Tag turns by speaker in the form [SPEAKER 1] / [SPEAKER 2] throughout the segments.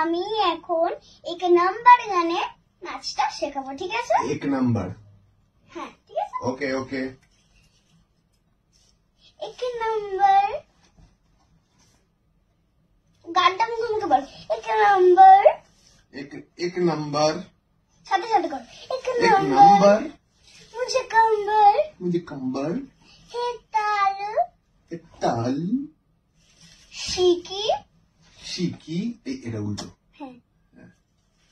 [SPEAKER 1] আমি এখন এক নাম্বার গানে নাচটা শেখাবো, ঠিক আছে?
[SPEAKER 2] এক নাম্বার,
[SPEAKER 1] হ্যাঁ ঠিক আছে।
[SPEAKER 2] ওকে ওকে।
[SPEAKER 1] এক নাম্বার গানটা মুখে বল। এক নাম্বার,
[SPEAKER 2] এক নাম্বার,
[SPEAKER 1] সাথে সাথে কর। এক
[SPEAKER 2] এক
[SPEAKER 1] নাম্বার
[SPEAKER 2] নাম্বার,
[SPEAKER 1] মুঝে कंबर,
[SPEAKER 2] मुझे कंबर,
[SPEAKER 1] है ताल,
[SPEAKER 2] एक ताल,
[SPEAKER 1] शिकी,
[SPEAKER 2] शिकी, এটা উল্টো,
[SPEAKER 1] হ্যাঁ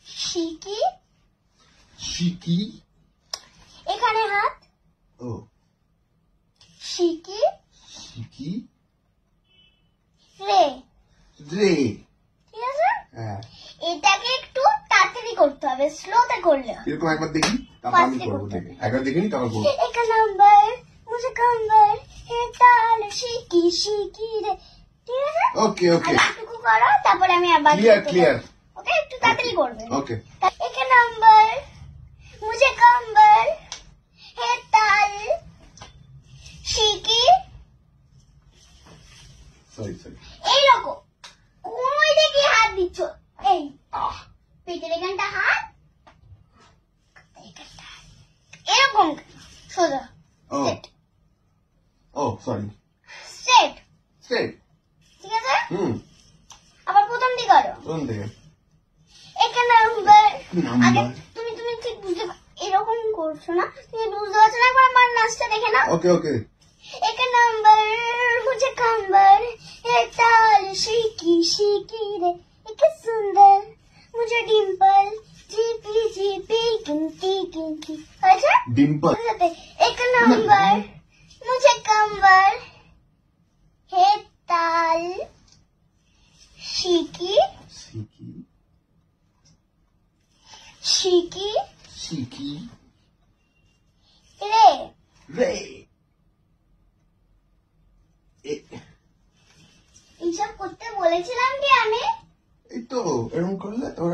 [SPEAKER 1] শিকি,
[SPEAKER 2] শিকি,
[SPEAKER 1] এখানে হাত,
[SPEAKER 2] ও
[SPEAKER 1] শিকি,
[SPEAKER 2] শিকি,
[SPEAKER 1] রে,
[SPEAKER 2] রে,
[SPEAKER 1] ঠিক আছে?
[SPEAKER 2] হ্যাঁ।
[SPEAKER 1] এটাকে একটু তাড়াতাড়ি করতে হবে, স্লোতে করলে হবে।
[SPEAKER 2] এরকম একবার দেখি, তারপর আমি করবো, দেখি একবার দেখিনি তারপর করবো।
[SPEAKER 1] एक नंबर मुझे कंबर, है ताल, शिकी शिकी रे, ঠিক আছে?
[SPEAKER 2] ওকে ওকে,
[SPEAKER 1] আর একটু করো, তারপরে আমি আবার
[SPEAKER 2] ক্লিয়ার ক্লিয়ার,
[SPEAKER 1] ওকে, একটু তাড়াতাড়ি করবে।
[SPEAKER 2] ওকে।
[SPEAKER 1] एक नंबर मुझे कंबर, है ताल, शिकी,
[SPEAKER 2] সরি সরি,
[SPEAKER 1] এইরকম কোন দিকে হাত দিচ্ছ, এই
[SPEAKER 2] আহ,
[SPEAKER 1] পেটের এখানটা হাত, এখানটা হাত। এরকম সোজা,
[SPEAKER 2] ও ও সরি,
[SPEAKER 1] স্ট্রেট,
[SPEAKER 2] স্ট্রেট,
[SPEAKER 1] ঠিক আছে?
[SPEAKER 2] আবার
[SPEAKER 1] প্রথম দিকে করো।
[SPEAKER 2] কোন দিকে?
[SPEAKER 1] এক নাম্বার,
[SPEAKER 2] নাম্বার।
[SPEAKER 1] আগে তুমি ঠিক বুঝতে এরকম করছো না, তুমি বুঝতে পারছো না, একবার আমার নাচটা দেখে নাও।
[SPEAKER 2] ওকে ওকে।
[SPEAKER 1] এক নাম্বার মুঝে कंबर, है ताल, शिकी शिकी रे, एक सुंदर मुझे डिंपल, जीपी जीपी गिनती गिनती, अच्छा
[SPEAKER 2] डिंपल,
[SPEAKER 1] एक नंबर मुझे कंबर, है ताल, शिकी
[SPEAKER 2] শিকি,
[SPEAKER 1] शिकी
[SPEAKER 2] শিকি,
[SPEAKER 1] রে,
[SPEAKER 2] রে,
[SPEAKER 1] এইসব করতে বলেছিলাম কি আমি?
[SPEAKER 2] এই তো এরকম করলে তোর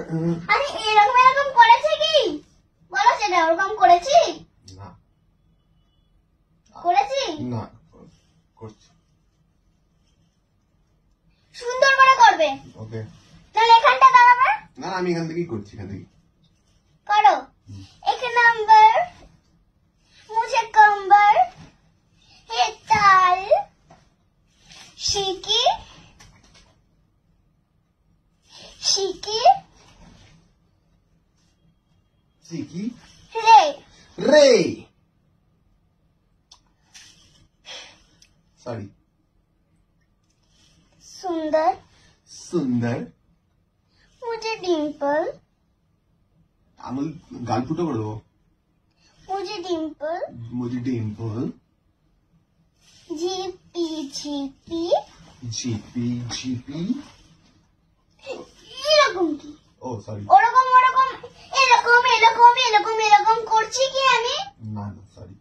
[SPEAKER 1] আরে এরকম করেছে কি বলো, সেটা ওরকম করেছি?
[SPEAKER 2] না
[SPEAKER 1] করেছি?
[SPEAKER 2] না, করছি,
[SPEAKER 1] সুন্দর করে করবে,
[SPEAKER 2] ওকে।
[SPEAKER 1] তাহলে এখানটা দাঁড়াবে,
[SPEAKER 2] না না, আমি এখান থেকেই করছি, এখান থেকে
[SPEAKER 1] করো। এক নাম্বার মুঝে कंबर, है ताल, शिकी शिकी
[SPEAKER 2] শিকি,
[SPEAKER 1] রে,
[SPEAKER 2] রে, সরি,
[SPEAKER 1] सुंदर
[SPEAKER 2] সুন্দর,
[SPEAKER 1] मुझे डिंपल,
[SPEAKER 2] আমল গাল ফুটো করে দেবো,
[SPEAKER 1] मुझे डिंपल,
[SPEAKER 2] মুজি Dimple,
[SPEAKER 1] GP GP,
[SPEAKER 2] GP GP,
[SPEAKER 1] এরকম কি
[SPEAKER 2] ও সরি,
[SPEAKER 1] ওরকম ওরকম এরকম এরকম এরকম এরকম করছি কি আমি?
[SPEAKER 2] না না সরি,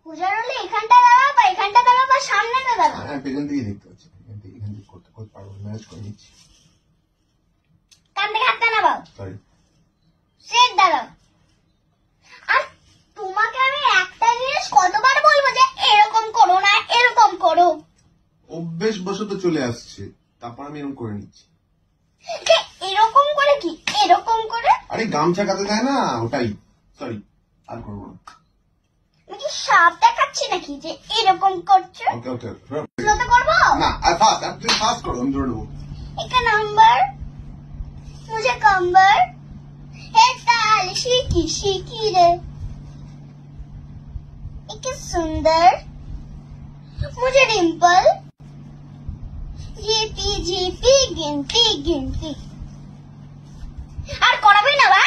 [SPEAKER 1] পূজার হলে এখানটা দাঁড়াও বা এখানটা দাঁড়াও বা সামনেটা দাঁড়াও,
[SPEAKER 2] আমি পেছন থেকেই দেখতে পাচ্ছি, এখান থেকে করতে পারবো, ম্যানেজ করে নিচ্ছি,
[SPEAKER 1] কান থেকে হাতটা নামাও,
[SPEAKER 2] সরি।
[SPEAKER 1] স্ট্রেট দাঁড়াও। আর তোমাকে আমি একটা জিনিস কতবার বলবো যে এরকম করো না, এরকম করো,
[SPEAKER 2] অভ্যেস বশত চলে আসছে, তারপর আমি এরকম করে নিচ্ছি।
[SPEAKER 1] যে এরকম করে কি এরকম করে,
[SPEAKER 2] আরে গামছা কাতে দেয় না, ওটাই, সরি, আর করবো না।
[SPEAKER 1] আমি কি সাপ দেখাচ্ছি নাকি যে এরকম করছো?
[SPEAKER 2] ওকে ওকে,
[SPEAKER 1] স্লোতে করবো
[SPEAKER 2] না আর ফাস্ট, আর তুই ফাস্ট করো, আমি ধরে নেবো।
[SPEAKER 1] एक नंबर मुझे कंबर, है ताल, शिकी शिकी रे, एक सुंदर मुझे डिंपल, जीपी जीपी गिनती गिनती, আর করাবি না ভাই?